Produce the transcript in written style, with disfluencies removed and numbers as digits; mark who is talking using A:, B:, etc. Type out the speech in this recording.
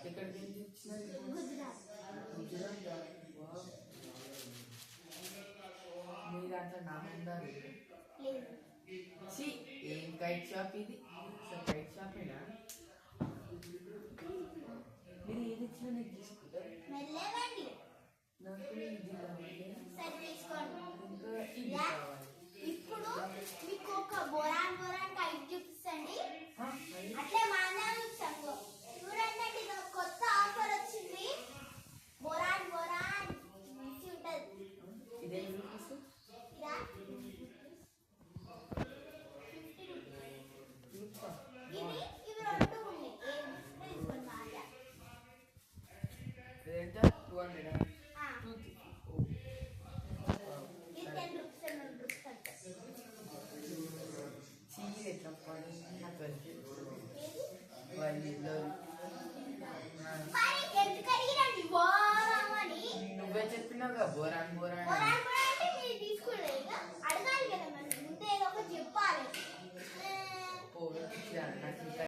A: ఎక్కడికి మీ దాంట్లో నామందారు ఏం కైట్ షాప్ ఇది కైట్ షాపేనా మీరు ఏది ఇచ్చినా నేను తీసుకుంటారు నాకు ఇది
B: ఇప్పుడు మీకు ఒక బోరాన్ కైట్ చూపిస్తండి అట్లే మానవ చూడండి ఇది కొత్త ఆఫర్ వచ్చింది బోరాన్ మంచి ఉంటది
A: ఇదే
B: ఇవి రెండు ఉన్నాయి
A: ఎంత 200
B: నువ్వే
A: చెప్పినావుగా బోరాన్